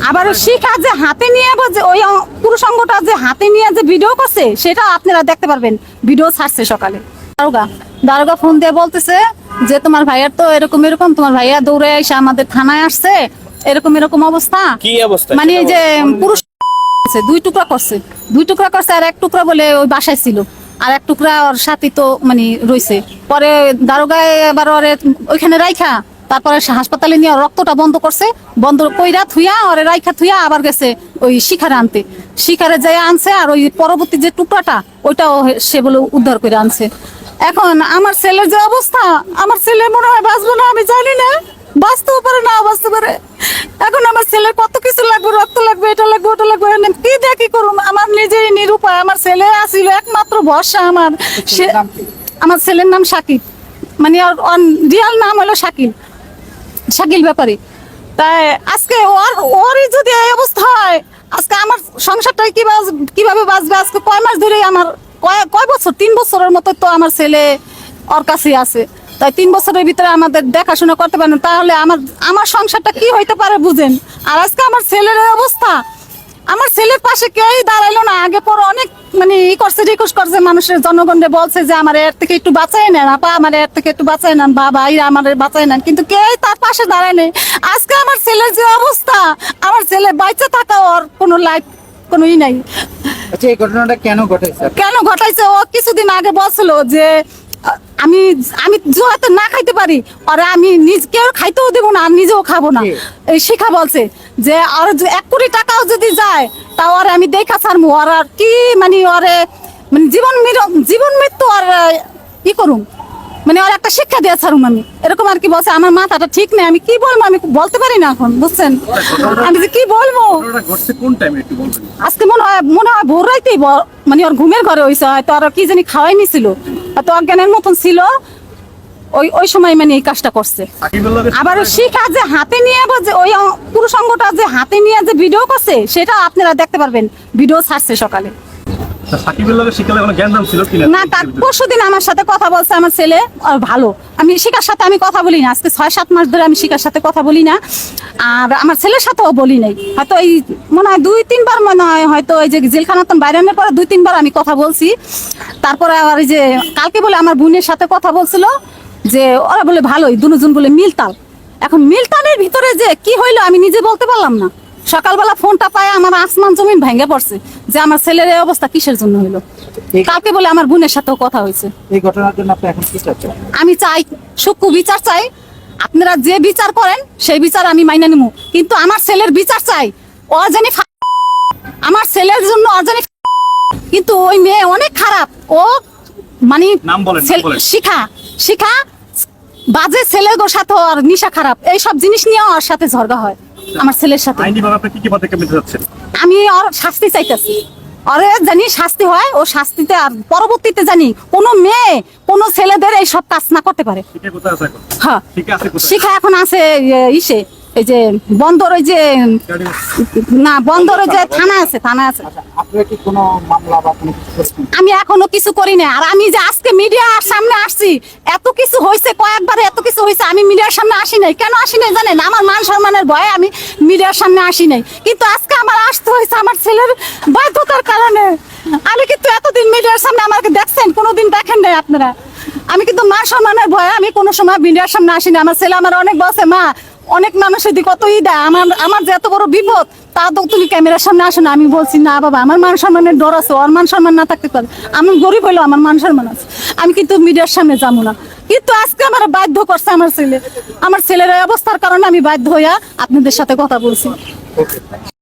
আবার শিখা যে হাতে নিয়ে ওই পুরুষ অঙ্গটা যে হাতে নিয়ে যে ভিডিও করছে সেটা আপনারা দেখতে পারবেন, ভিডিও ছাড়ছে সকালে। দারোগা ফোন দিয়ে বলতেছে যে তোমার ভাইয়ার তো এরকম এরকম, তোমার ভাইয়া দৌড়ে এসে আমাদের থানায় আসছে, এরকম এরকম অবস্থা। কি অবস্থা? মানে এই যে পুরুষ দুই টুকরা করছে আর এক টুকরা বলে ওই বাসায় ছিল, আর এক টুকরা ওর সাথে তো মানে রয়েছে। পরে দারোগায় এবার ওরে ওইখানে রাইখা তারপরে হাসপাতালে নিয়ে রক্তটা বন্ধ করছে, বন্ধ কইরা থুইয়া ওরে রাইখা থুইয়া আবার গেছে ওই শিখারে আনতে, শিখারে যাই আনছে। আর ওই পরবর্তী যে টুকরাটা ওইটাও সে বলে উদ্ধার করে আনছে। এখন আমার ছেলের যে অবস্থা, আমার ছেলে মনে হয় বাঁচবো না, আমি জানি না, বাঁচতেও পারে না বাঁচতে পারে। এখন আমার ছেলের কত কিছু লাগবে, রক্ত লাগবে, এটা লাগবে ওটা লাগবে, কি দেখি করুন। আমার নিজেই নিরুপায়, আমার ছেলে আসিল একমাত্র ভরসা আমার। আমার ছেলের নাম শাকিব, মানে রিয়াল নাম হলো শাকিল ব্যাপারী। তাই আজকে ওরই যদি এই অবস্থা হয়, আজকে আমার সংসারটা কিভাবে বাঁচবে? আজকে কয় মাস ধরে আমার কয় বছর, 3 বছরের মতো তো আমার ছেলে ওর কাছে আছে। তাই 3 বছরের ভিতরে আমাদের দেখাশোনা করতে পারেন, তাহলে আমার সংসারটা কি হইতে পারে বুঝেন। আর আজকে আমার ছেলের অবস্থা, আমার ছেলের পাশে কেউই দাঁড়াইলো না। আগে পর অনেক মানে রিকোয়েস্ট করছে, মানুষের জনগণে বলছে যে আমার এর থেকে একটু বাঁচাই নেন, আপা আমার এর থেকে একটু বাঁচাই নেন, বা ভাইরা আমার বাঁচাই নেন, কিন্তু কেউই তার পাশে দাঁড়ায় নেই। আজকে আমার ছেলের যে অবস্থা, আমার ছেলে বাচ্চা থাকা ওর কোনো লাইফ কোনো নাই। আচ্ছা, এই ঘটনাটা কেন ঘটাইছে? ও কিছুদিন আগে বলছিল যে আমি হয়তো না খাইতে পারি, আর আমি কেউ খাইতেও দেবো না, আর নিজেও খাবো না। এই শিখা বলছে যে আর 1 কোটি টাকাও যদি যায় তাও আর আমি দেখা ছাড়বো, আর কি মানে ওরে মানে জীবন মৃত্যু আর ই করুম, মানে আর একটা শিক্ষা দিয়ে ছাড়ুম আমি, এরকম আর কি বলছে। আমার মাথাটা ঠিক নেই, আমি কি বলবো, আমি বলতে পারি না এখন, বুঝছেন? আমি যে কি বলবো। আজকে মনে হয় ভোর রাইতেই, মানে ওর ঘুমের ঘরে হয়েছে, হয়তো আর কি জানি খাওয়াই নিছিল, হয়তো অজ্ঞানের মতন ছিল, ওই সময় মানে এই কাজটা করছে। আবার শিখা যে হাতে নিয়ে ওই পুরুষ অঙ্গটা যে হাতে নিয়ে যে ভিডিও করছে সেটা আপনারা দেখতে পারবেন, ভিডিও ছাড়ছে সকালে। না, তার পরশুদিন আমার সাথে কথা বলছে আমার ছেলে, ভালো। আমি শিখার সাথে আমি কথা বলি না, আজকে 6-7 মাস ধরে আমি শিখার সাথে কথা বলি না, আর আমার ছেলের সাথেও বলি নাই। হয়তো এই মনে হয় 2-3 বার, মনে হয় হয়তো এই যে জেলখানাতন বাইরানের পরে 2-3 বার আমি কথা বলছি। তারপরে আবার এই যে কালকে বলে আমার বোনের সাথে কথা বলছিল যে ওরা বলে ভালোই, দুজন বলে মিলতাল। এখন মিলতালের ভিতরে যে কি হইলো আমি নিজে বলতে পারলাম না। সকালবেলা ফোনটা পায় আমার আসমান জমিন ভেঙে পড়ছে যে আমার ছেলের এই অবস্থা কিসের জন্য হইলো। কালকে বলে আমার বোনের সাথেও কথা হয়েছে। এই ঘটনার জন্য আপনি এখন কি চাচ্ছেন? আমি চাই সূক্ষ্ম বিচার চাই, আপনারা যে বিচার করেন সেই বিচার আমি মাইনা নিব, কিন্তু আমার ছেলের বিচার চাই। অজানি আমার ছেলের জন্য অজানি, কিন্তু ওই মেয়ে অনেক খারাপ। ও মানে শিখা বাজে ছেলের সাথে আর নিশা খারাপ, এইসব জিনিস নিয়ে ওর সাথে ঝগড়া হয় আমার ছেলের সাথে। আমি ওর শাস্তি চাইতেছি, ওরে জানি শাস্তি হয়, ও শাস্তিতে আর পরবর্তীতে জানি কোনো মেয়ে কোনো ছেলেদের এই সব কাজ না করতে পারে। হ্যাঁ, শিখা এখন আছে ইসে, এই যে বন্দর, ওই যে না বন্দরে যে থানা আছে। আমি এখনো কিছু করি না। আর আমি যে আজকে মিডিয়ার সামনে আসছি, এত কিছু হয়েছে, কয়েকবারে এত কিছু হয়েছে, আমি মিডিয়ার সামনে আসি নাই। কেন আসি নাই জানেন? আমার মান সম্মানের ভয়ে আমি মিডিয়ার সামনে আসি নাই, কিন্তু আজকে আমার আসতে হয়েছে আমার ছেলের বাধ্যতার কারণে। আমি কিন্তু এতদিন মিডিয়ার সামনে আমাকে দেখছেন, কোনোদিন দেখেন নাই আপনারা। আমি কিন্তু মান সম্মানের ভয়ে আমি কোনো সময় মিডিয়ার সামনে আসি না। আমার ছেলে আমার অনেক বলছে, মা অনেক মানুষের দিকে কত দেয়, আমার যে এত বড় বিপদ, তা তো তুমি ক্যামেরার সামনে আসো না। আমি বলছি না বাবা, আমার মান সম্মানের ডর আছে, ওর মান সম্মান না থাকতে পারে। আমি গরিব হইলো আমার মান সম্মান আছে, আমি কিন্তু মিডিয়ার সামনে যাবো না। কিন্তু আজকে আমার বাধ্য করছে আমার ছেলের অবস্থার কারণে আমি বাধ্য হইয়া আপনাদের সাথে কথা বলছি।